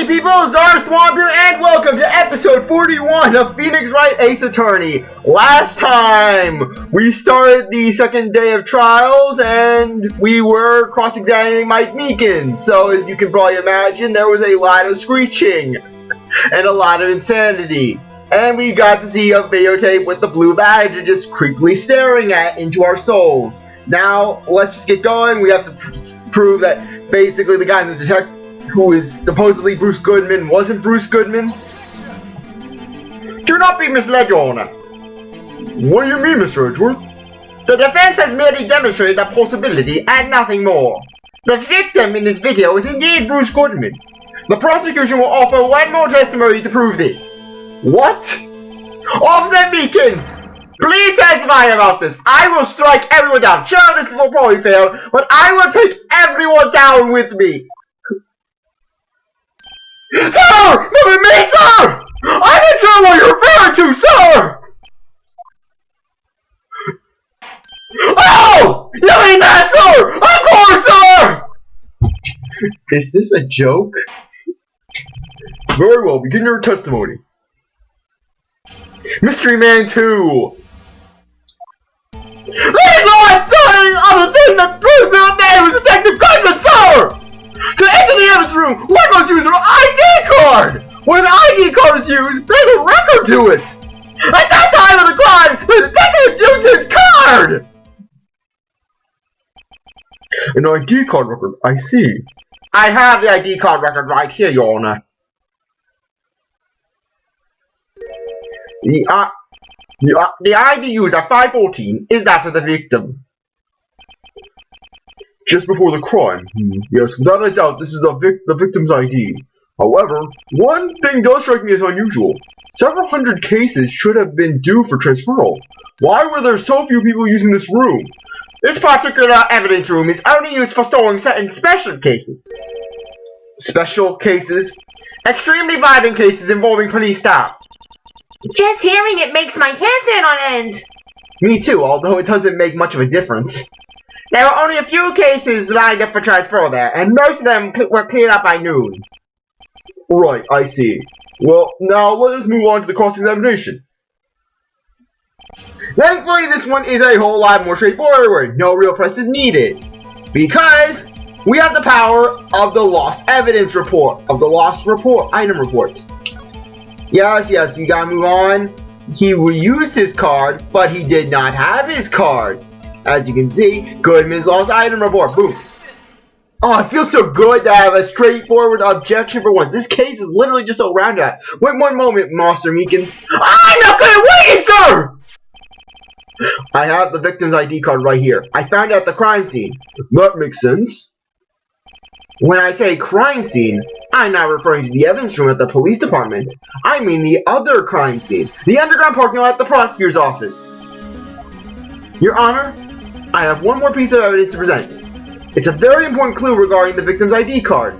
Hey people, CzarThwomp here, and welcome to episode 41 of Phoenix Wright Ace Attorney. Last time, we started the second day of trials, and we were cross-examining Mike Meekins. So, as you can probably imagine, there was a lot of screeching, and a lot of insanity. And we got to see a videotape with the blue badge just creepily staring into our souls. Now, let's just get going. We have to prove that basically the guy in the detective who is supposedly Bruce Goodman wasn't Bruce Goodman. Do not be misled, Your Honor. What do you mean, Mr. Edgeworth? The defense has merely demonstrated that possibility and nothing more. The victim in this video is indeed Bruce Goodman. The prosecution will offer one more testimony to prove this. What? Officer Meekins, please testify about this. I will strike everyone down. Sure, this will probably fail, but I will take everyone down with me. Sir! Never me, sir! I'm not sure what you're referring to, sir! Oh! You mean that, sir! Of course, sir! Is this a joke? Very well, begin your testimony. Mystery Man 2! Let no one say other thing that proves their name is Detective Goodman, sir! To enter the evidence room, one must use an ID card! When an ID card is used, there's a record to it! At that time of the crime, the detective used his card! An ID card record, I see. I have the ID card record right here, Your Honor. The ID used at 514 is that of the victim. Just before the crime. Yes, without a doubt, this is the victim's ID. However, one thing does strike me as unusual. Several hundred cases should have been due for transferal. Why were there so few people using this room? This particular evidence room is only used for storing certain special cases. Special cases? Extremely violent cases involving police staff. Just hearing it makes my hair stand on end. Me too, although it doesn't make much of a difference. There were only a few cases lined up for transfer there, and most of them were cleared up by noon. Right, I see. Well, now let us move on to the cross-examination. Thankfully, this one is a whole lot more straightforward. No real press is needed. Because we have the power of the lost evidence report, item report. Yes, you gotta move on. He reused his card, but he did not have his card. As you can see, Goodman's lost item report. Boom. Oh, it feels so good to have a straightforward objection for once. This case is literally just so rounded. Wait one moment, Master Meekins. I'm not good at waiting, sir! I have the victim's ID card right here. I found it at the crime scene. That makes sense. When I say crime scene, I'm not referring to the evidence room at the police department. I mean the other crime scene. The underground parking lot at the prosecutor's office. Your Honor, I have one more piece of evidence to present. It's a very important clue regarding the victim's ID card.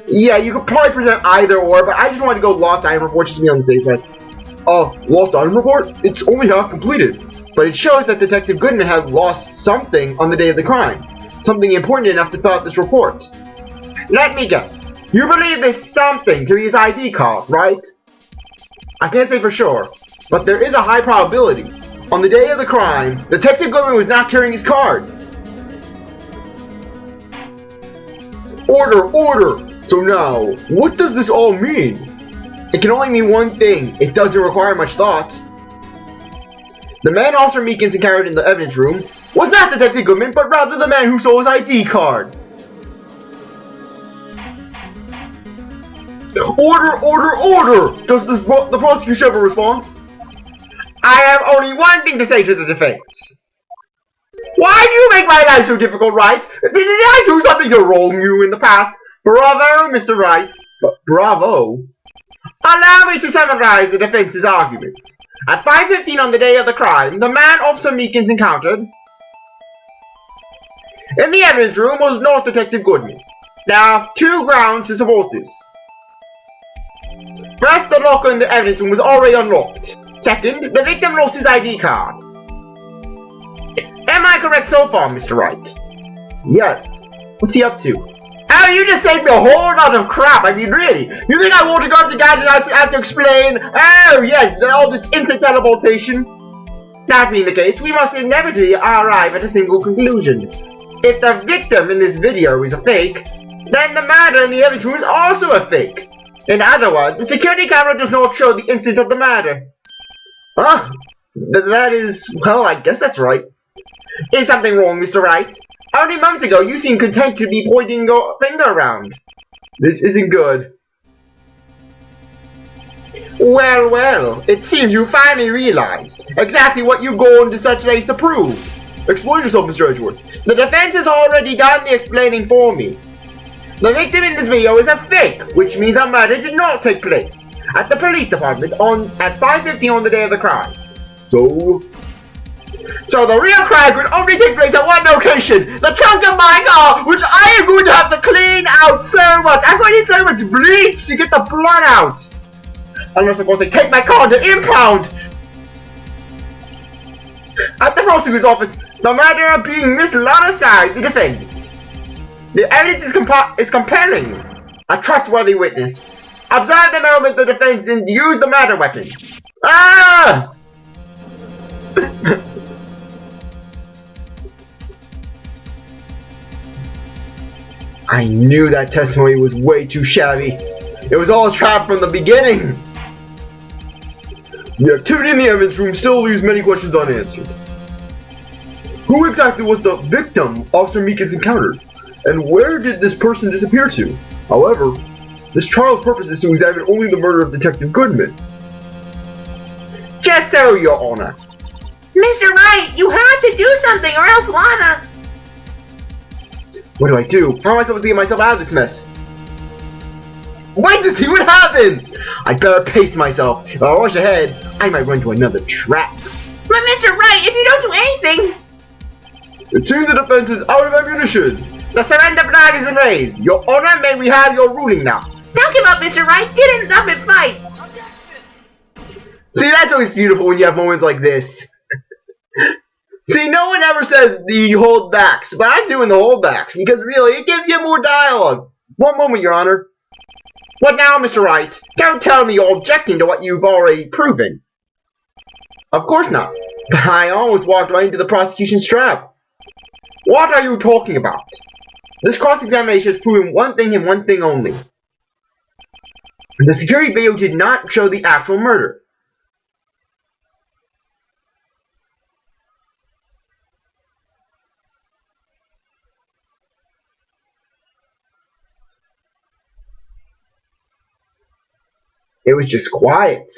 Yeah, you could probably present either or, but I just wanted to go lost item report just to be on the safe side. Lost item report? It's only half completed. But it shows that Detective Goodman had lost something on the day of the crime. Something important enough to fill out this report. Let me guess. You believe this something to be his ID card, right? I can't say for sure, but there is a high probability. On the day of the crime, Detective Goodman was not carrying his card. Order! So now, what does this all mean? It can only mean one thing. It doesn't require much thought. The man Officer Meekins encountered in the evidence room was not Detective Goodman, but rather the man who stole his ID card. Order! Does the prosecution have a response? I have only one thing to say to the defense. Why do you make my life so difficult, Wright? Did I do something to wrong you in the past? Bravo, Mr. Wright. Bravo. Allow me to summarize the defense's argument. At 5:15 on the day of the crime, the man Officer Meekins encountered in the evidence room was not Detective Goodman. There are two grounds to support this. First, the locker in the evidence room was already unlocked. Second, the victim lost his ID card. Am I correct so far, Mr. Wright? Yes. What's he up to? Well, you just saved me a whole lot of crap. I mean, really. You think I won't regard the gadget I have to explain? Oh, yes, all this instant teleportation. That being the case, we must inevitably arrive at a single conclusion. If the victim in this video is a fake, then the matter in the evidence room is also a fake. In other words, the security camera does not show the instant of the matter. Huh? That is, well, I guess that's right. Is something wrong, Mr. Wright? Only moments ago, you seemed content to be pointing your finger around. This isn't good. Well, well, it seems you finally realized exactly what you go into such lengths to prove. Explain yourself, Mr. Edgeworth. The defense has already done the explaining for me. The victim in this video is a fake, which means a murder did not take place at the police department at 5:50 on the day of the crime. So the real crime would only take place at one location, the trunk of my car, which I am going to have to clean out so much. I'm going to need so much bleach to get the blood out. Unless of course they take my car to impound. At the prosecutor's office, the murderer being Miss Lana Side, the defendant. The evidence is compelling. A trustworthy witness. Observe the moment the defendant used the murder weapon. Ah! I knew that testimony was way too shabby. It was all a trap from the beginning. The activity in the evidence room still leaves many questions unanswered. Who exactly was the victim Officer Meekins encountered? And where did this person disappear to? However, this trial's purpose is to examine only the murder of Detective Goodman. Just so, Your Honor. Mr. Wright, you have to do something or else Lana... What do I do? How am I supposed to get myself out of this mess? Wait to see what happens! I better pace myself. If I rush ahead, I might run into another trap. But Mr. Wright, if you don't do anything... It seems the defense is out of ammunition. The surrender flag has been raised. Your Honor, may we have your ruling now? Don't give up, Mr. Wright. Get in up and fight. See, that's always beautiful when you have moments like this. See, no one ever says the holdbacks, but I'm doing the holdbacks because really, it gives you more dialogue. One moment, Your Honor. What now, Mr. Wright? Don't tell me you're objecting to what you've already proven. Of course not. I almost walked right into the prosecution's trap. What are you talking about? This cross-examination has proven one thing and one thing only. The security video did not show the actual murder. It was just quiet.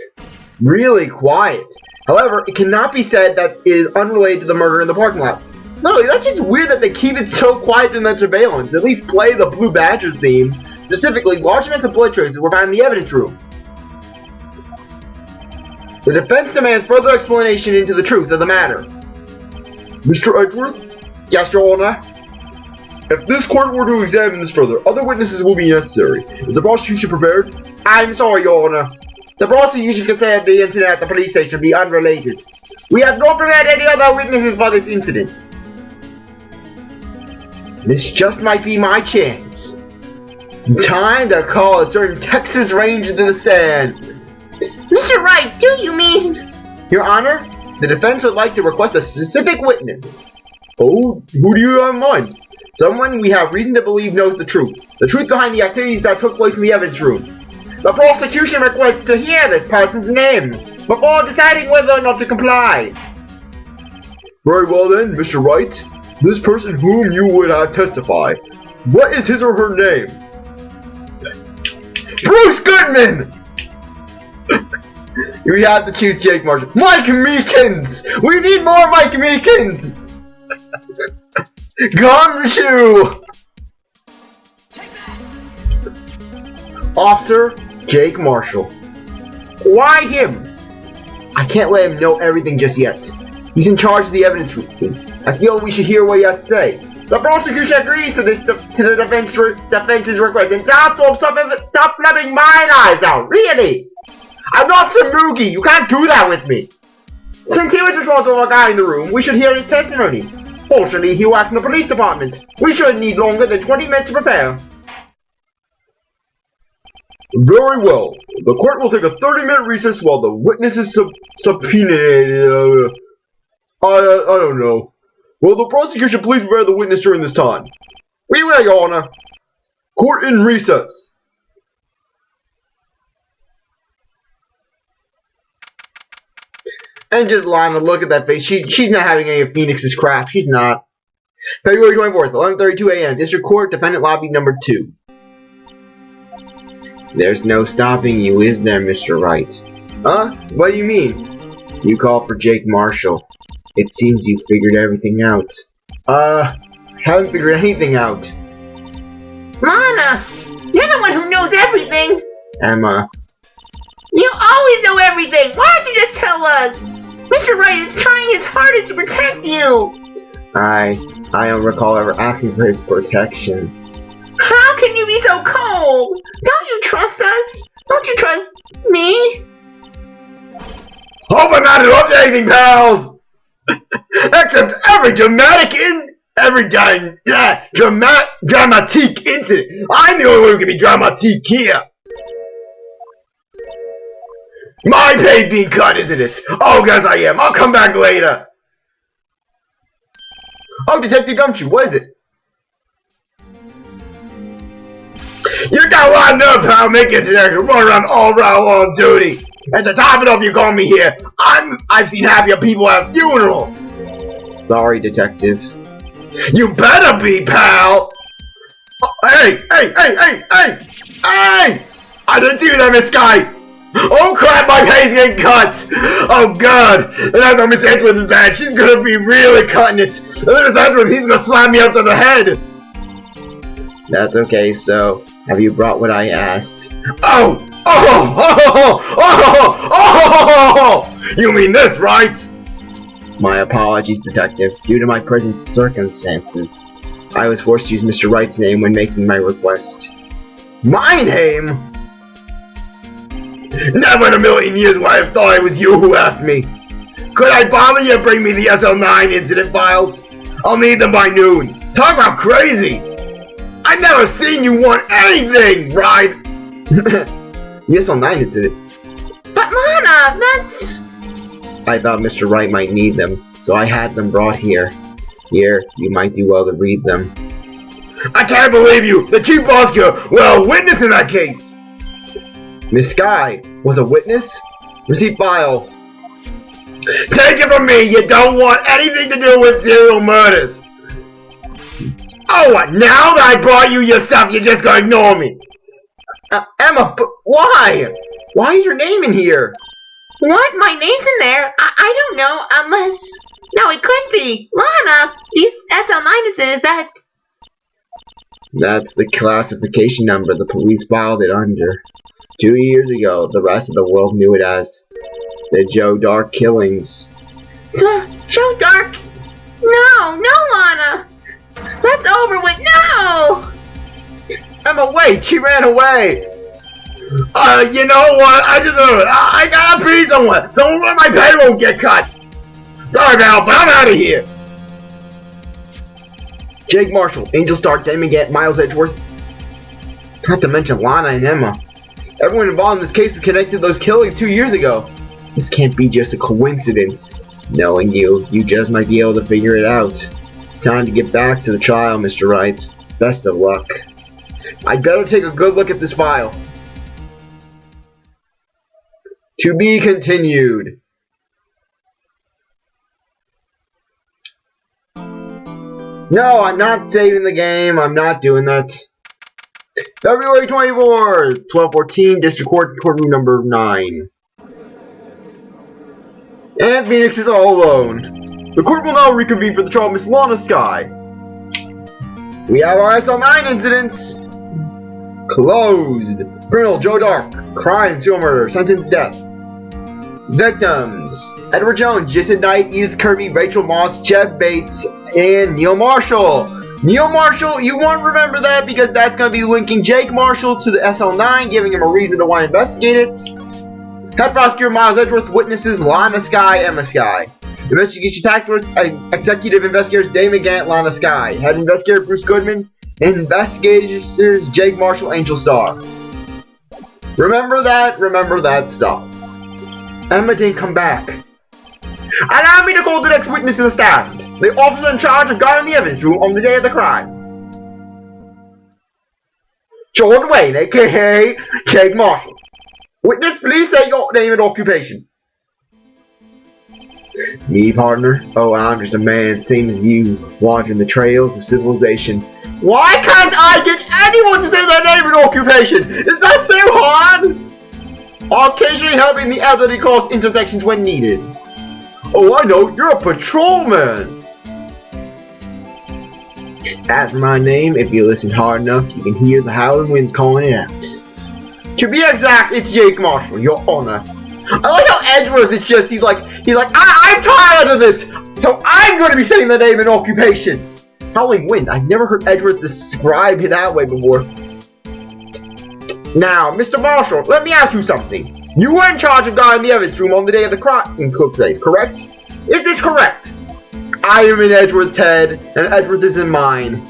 Really quiet. However, it cannot be said that it is unrelated to the murder in the parking lot. No, that's just weird that they keep it so quiet in that surveillance. At least play the Blue Badger theme. Specifically, large amounts of blood traces were found in the evidence room. The defense demands further explanation into the truth of the matter. Mr. Edgeworth? Yes, Your Honor? If this court were to examine this further, other witnesses will be necessary. Is the prosecution prepared? I'm sorry, Your Honor. The prosecution considered the incident at the police station to be unrelated. We have not prepared any other witnesses for this incident. This just might be my chance. Time to call a certain Texas Ranger to the stand. Mr. Wright, do you mean... Your Honor, the defense would like to request a specific witness. Oh, who do you have in mind? Someone we have reason to believe knows the truth. The truth behind the activities that took place in the evidence room. The prosecution requests to hear this person's name before deciding whether or not to comply. Very well then, Mr. Wright. This person whom you would testify. What is his or her name? Bruce Goodman! We have to choose Jake Marshall. Mike Meekins! We need more Mike Meekins! Gumshoe! Officer Jake Marshall. Why him? I can't let him know everything just yet. He's in charge of the evidence room. I feel we should hear what he has to say. The prosecution agrees to this to the defense's request. And CzarThwomp, stop flapping my eyes out. Really? I'm not some moogie. You can't do that with me. Since he was responsible for guarding the room, we should hear his testimony. Fortunately, he works in the police department. We shouldn't need longer than 20 minutes to prepare. Very well. The court will take a 30-minute recess while the witness is subpoenaed. I don't know. Will the prosecution please prepare the witness during this time? We will, Your Honor. Court in recess. And just Lana, look at that face. She's not having any of Phoenix's crap. She's not. February 24th, 11:32 a.m. District Court, Defendant Lobby Number 2. There's no stopping you, is there, Mr. Wright? Huh? What do you mean? You called for Jake Marshall. It seems you figured everything out. Haven't figured anything out. Lana, you're the one who knows everything. Emma. You always know everything. Why don't you just tell us? Mr. Wright is trying his hardest to protect you. I don't recall ever asking for his protection. How can you be so cold? Don't you trust us? Don't you trust me? Hope I'm not interrupting anything, pals! Except every dramatic incident. I'm the only one who can be dramatique here. My pay's being cut, isn't it? Oh, guess I am. I'll come back later. Oh, Detective Gumshoe, what is it? You got a lot of nerve, pal. Make it detective. Run around all around on duty. And to top it off, you call me here. I've seen happier people at funerals. Sorry, detective. You better be, pal. Oh, hey! I didn't see you there, Miss Sky. Oh crap, my pay's getting cut! Oh god! And I know Miss Edwards is bad, she's gonna be really cutting it! And then Miss Edwards, he's gonna slam me upside the head! That's okay, so, have you brought what I asked? Oh! You mean this, right? My apologies, detective. Due to my present circumstances, I was forced to use Mr. Wright's name when making my request. My name? Never in a million years would I have thought it was you who asked me. Could I bother you to bring me the SL9 incident files? I'll need them by noon. Talk about crazy! I've never seen you want anything, right? The SL9 incident. But Lana, that's... I thought Mr. Wright might need them, so I had them brought here. Here, you might do well to read them. I can't believe you! The chief prosecutor! Well, witness in that case! Miss Sky was a witness? Receipt file. Take it from me, you don't want anything to do with serial murders. Oh, what? Now that I brought you your stuff, you're just gonna ignore me. Emma, but why? Why is your name in here? What? My name's in there? I don't know, unless... No, it couldn't be. Lana, these SL9 incidents, That's the classification number the police filed it under. 2 years ago, the rest of the world knew it as the Joe Dark killings. The Joe Dark? No, Lana! That's over with, no! Emma, wait, she ran away! You know what, I gotta pee somewhere, so my pay won't get cut! Sorry, Val, but I'm out of here! Jake Marshall, Angel Stark, Damon Gant, Miles Edgeworth. Not to mention Lana and Emma. Everyone involved in this case is connected to those killings 2 years ago. This can't be just a coincidence. Knowing you just might be able to figure it out. Time to get back to the trial, Mr. Wright. Best of luck. I'd better take a good look at this file. To be continued. No, I'm not saving the game. I'm not doing that. February 24th, 12:14, District Court, courtroom number 9. And Phoenix is all alone. The court will now reconvene for the trial of Miss Lana Sky. We have our SL9 incidents. Closed. Criminal Joe Dark. Crime, serial murder, sentence death. Victims: Edward Jones, Jason Knight, Edith Kirby, Rachel Moss, Jeb Bates, and Neil Marshall. Neil Marshall, you want to remember that because that's going to be linking Jake Marshall to the SL9, giving him a reason to want to investigate it. Head Prosecutor Miles Edgeworth, witnesses Lana Sky, Emma Sky. Investigation Task Force, Executive Investigators Damon Gant, Lana Sky. Head Investigator Bruce Goodman, and Investigators Jake Marshall, Angel Star. Remember that stuff. Emma didn't come back. Allow me to call the next witness to the stand. The officer in charge of guarding the evidence room on the day of the crime. John Wayne, aka Jake Marshall. Witness, please state your name and occupation. Me, partner? Oh, I'm just a man, same as you, wandering the trails of civilization. Why can't I get anyone to say their name and occupation? Is that so hard? Occasionally helping the elderly cross intersections when needed. Oh, I know, you're a patrolman. As for my name, if you listen hard enough, you can hear the howling winds calling it out. To be exact, it's Jake Marshall, your honor. I like how Edgeworth is just, he's like, I'm tired of this, so I'm going to be saying the name and occupation. Howling wind, I've never heard Edgeworth described it that way before. Now, Mr. Marshall, let me ask you something. You were in charge of guarding the evidence room on the day of the crime in Cook Place, correct? Is this correct? I am in Edgeworth's head, and Edgeworth is in mine.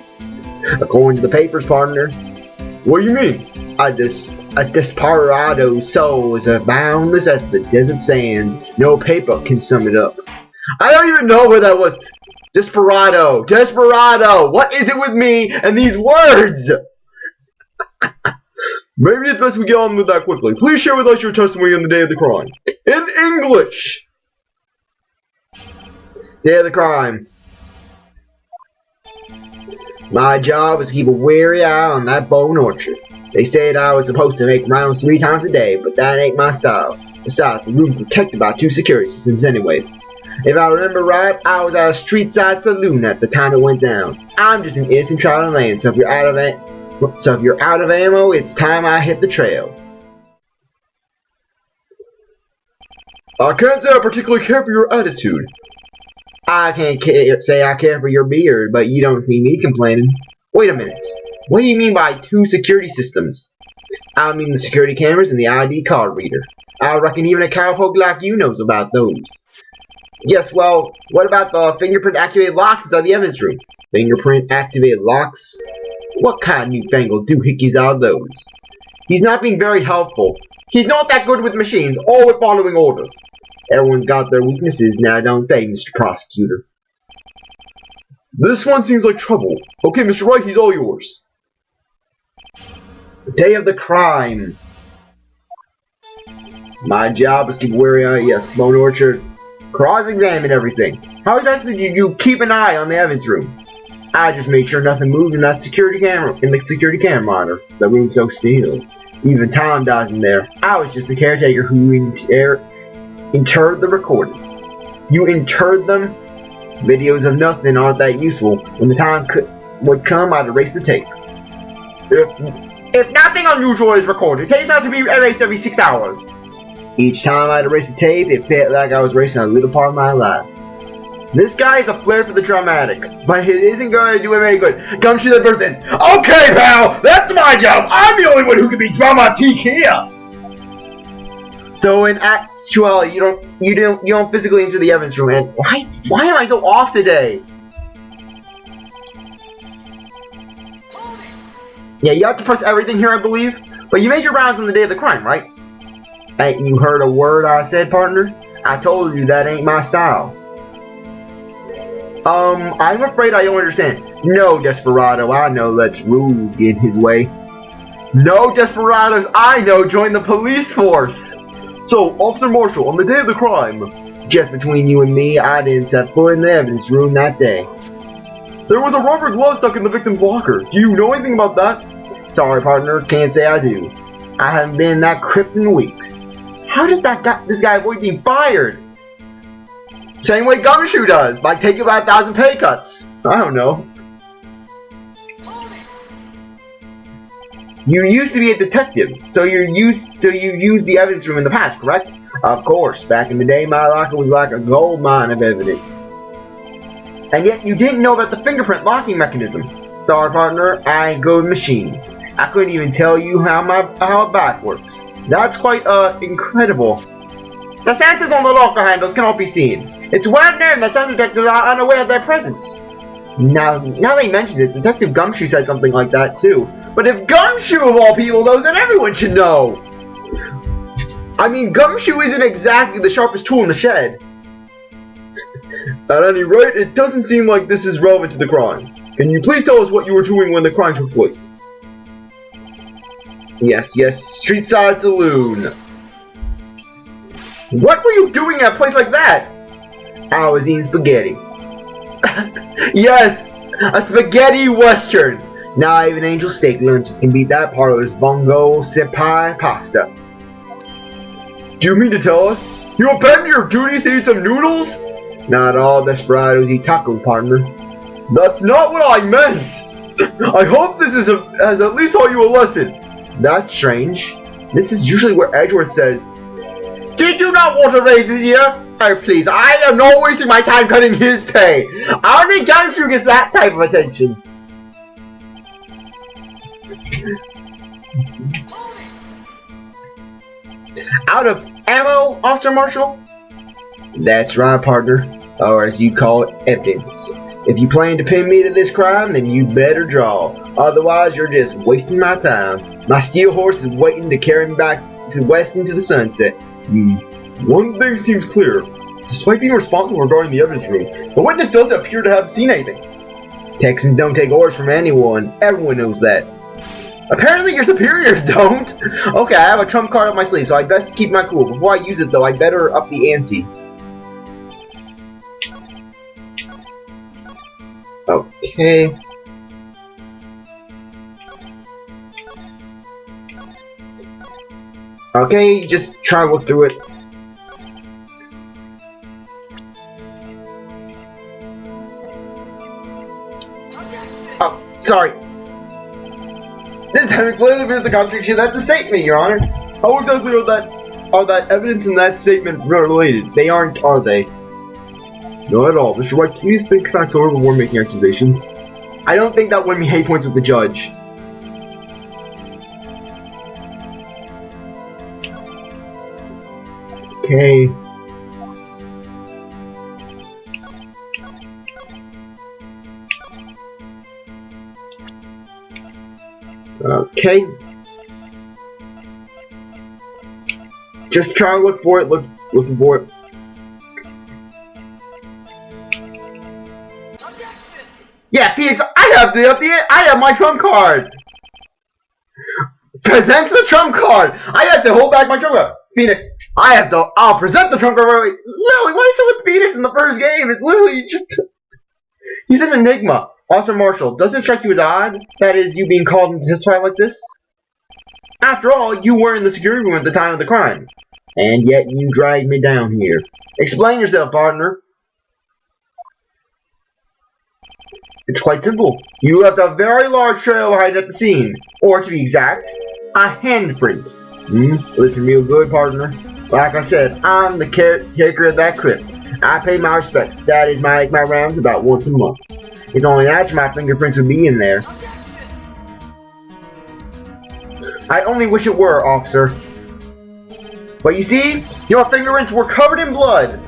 According to the papers, partner. What do you mean? A desperado's soul is as boundless as the desert sands. No paper can sum it up. I don't even know where that was. Desperado. What is it with me and these words? Maybe it's best we get on with that quickly. Please share with us your testimony on the day of the crime. In English. Day of the crime. My job was to keep a wary eye on that bone orchard. They said I was supposed to make rounds 3 times a day, but that ain't my style. Besides, the room's protected by 2 security systems anyways. If I remember right, I was at a street side saloon at the time it went down. I'm just an innocent child of land, so if you're out of ammo, it's time I hit the trail. I can't say I particularly care for your attitude. I can't say I care for your beard, but you don't see me complaining. Wait a minute. What do you mean by 2 security systems? I mean the security cameras and the ID card reader. I reckon even a cowpoke like you knows about those. Yes, well, what about the fingerprint-activated locks inside the evidence room? Fingerprint-activated locks? What kind of newfangled doohickeys are those? He's not being very helpful. He's not that good with machines or with following orders. Everyone's got their weaknesses now, don't they, Mr. Prosecutor? This one seems like trouble. Okay, Mr. Wright, he's all yours. The day of the crime. My job is to keep wary eye, yes, Bone Orchard. Cross-examine everything. How exactly do you keep an eye on the evidence room? I just made sure nothing moved in that security camera, monitor. The room's so still. Even Tom dies in there. I was just the caretaker who interred the recordings. You interred them? Videos of nothing aren't that useful. When the time would come, I'd erase the tape. If nothing unusual is recorded, tapes have to be erased every 6 hours. Each time I'd erase the tape, it felt like I was erasing a little part of my life. This guy is a flair for the dramatic, but it isn't going to do him any good. Gumshoe the person. Okay, pal, that's my job. I'm the only one who can be dramatic here. So in actuality, you don't physically enter the evidence room. And why am I so off today? Yeah, you have to press everything here, I believe. But you made your rounds on the day of the crime, right? Ain't you heard a word I said, partner? I told you that ain't my style. I'm afraid I don't understand. No, Desperado, I know lets rules get in his way. No, Desperados, I know join the police force. So, Officer Marshall, on the day of the crime. Just between you and me, I didn't set foot in the evidence room that day. There was a rubber glove stuck in the victim's locker. Do you know anything about that? Sorry, partner, can't say I do. I haven't been in that crypt in weeks. How does this guy avoid being fired? Same way Gumshoe does, by taking about 1,000 pay cuts. I don't know. You used to be a detective, so you used the evidence room in the past, correct? Of course, back in the day, my locker was like a gold mine of evidence. And yet you didn't know about the fingerprint locking mechanism. Sorry, partner, I ain't good with machines. I couldn't even tell you how a back works. That's quite incredible. The sensors on the locker handles cannot be seen. It's well known that some detectives are unaware of their presence. Now they mention it, Detective Gumshoe said something like that too. But if Gumshoe of all people knows, then everyone should know. I mean, Gumshoe isn't exactly the sharpest tool in the shed. At any rate, it doesn't seem like this is relevant to the crime. Can you please tell us what you were doing when the crime took place? Yes, street side saloon. What were you doing at a place like that? I was eating spaghetti. Yes, a spaghetti western. Not even Angel steak lunches can beat that parlor's bongo sepai pasta. Do you mean to tell us you abandoned your duties to eat some noodles? Not all desperados eat tacos, partner. That's not what I meant! I hope this has at least taught you a lesson. That's strange. This is usually where Edgeworth says, "Did you not want to raise this year? Oh please, I am not wasting my time cutting his pay. I don't think Gumshoe gets that type of attention." Out of ammo, Officer Marshall? That's right, partner. Or as you call it, evidence. If you plan to pin me to this crime, then you better draw. Otherwise, you're just wasting my time. My steel horse is waiting to carry me back to west into the sunset. One thing seems clear. Despite being responsible regarding the evidence room, the witness doesn't appear to have seen anything. Texans don't take orders from anyone. Everyone knows that. Apparently your superiors don't. Okay, I have a trump card up my sleeve, so I best keep my cool. Before I use it, though, I better up the ante. Okay. Okay, just try to look through it. Oh, sorry. This clearly appears the contradiction that the statement, Your Honor. How exactly are that evidence and that statement related? They aren't, are they? Not at all. Mr. Wright, please think facts over before making accusations. I don't think that won me hate points with the judge. Okay. Okay. Just try to look for it. Looking for it. Yeah, Phoenix, I have my trump card. Presents the trump card. I have to hold back my trump card. Phoenix, I'll present the trump card. Literally, what is it with Phoenix in the first game? It's literally just, he's an enigma. Officer Marshall, does it strike you as odd? That is, you being called into testify like this? After all, you were in the security room at the time of the crime. And yet you dragged me down here. Explain yourself, partner. It's quite simple. You left a very large trail right at the scene. Or to be exact, a handprint. Listen real good, partner. Like I said, I'm the caretaker of that crypt. I pay my respects. That is my rounds about once a month. It's only natural my fingerprints would be in there. I only wish it were, officer. But you see, your fingerprints were covered in blood.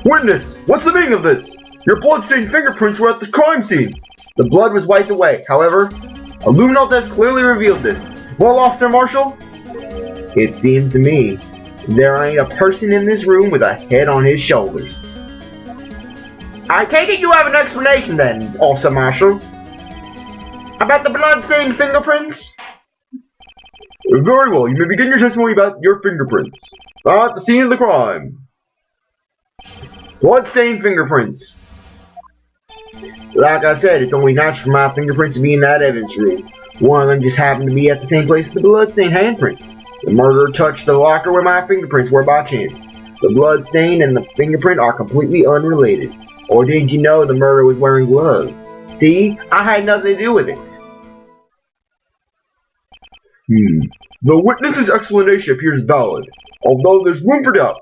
Witness, what's the meaning of this? Your blood-stained fingerprints were at the crime scene. The blood was wiped away. However, a luminol test clearly revealed this. Well, Officer Marshall, it seems to me there ain't a person in this room with a head on his shoulders. I take it you have an explanation then, Officer Marshall. About the blood-stained fingerprints? Very well, you may begin your testimony about your fingerprints. At the scene of the crime. Blood-stained fingerprints. Like I said, it's only natural for my fingerprints to be in that evidence room. One of them just happened to be at the same place as the blood-stained handprint. The murderer touched the locker where my fingerprints were by chance. The blood stain and the fingerprint are completely unrelated. Or did you know the murderer was wearing gloves? See, I had nothing to do with it. The witness's explanation appears valid, although there's room for doubt.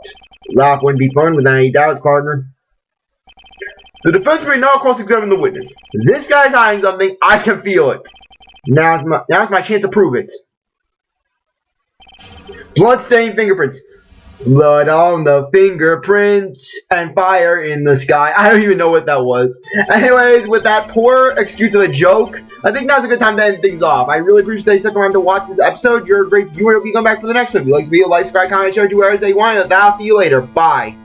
Life wouldn't be fun without any doubts, partner. The defense may now cross-examine the witness. This guy's hiding something, I can feel it. Now's my chance to prove it. Blood-stained fingerprints. Blood on the fingerprints and fire in the sky. I don't even know what that was. Anyways, with that poor excuse of a joke, I think now's a good time to end things off. I really appreciate that you stuck around to watch this episode. You're a great viewer. If you come back for the next one, if you like this video, like, subscribe, comment, share, do whatever you want. I'll see you later. Bye.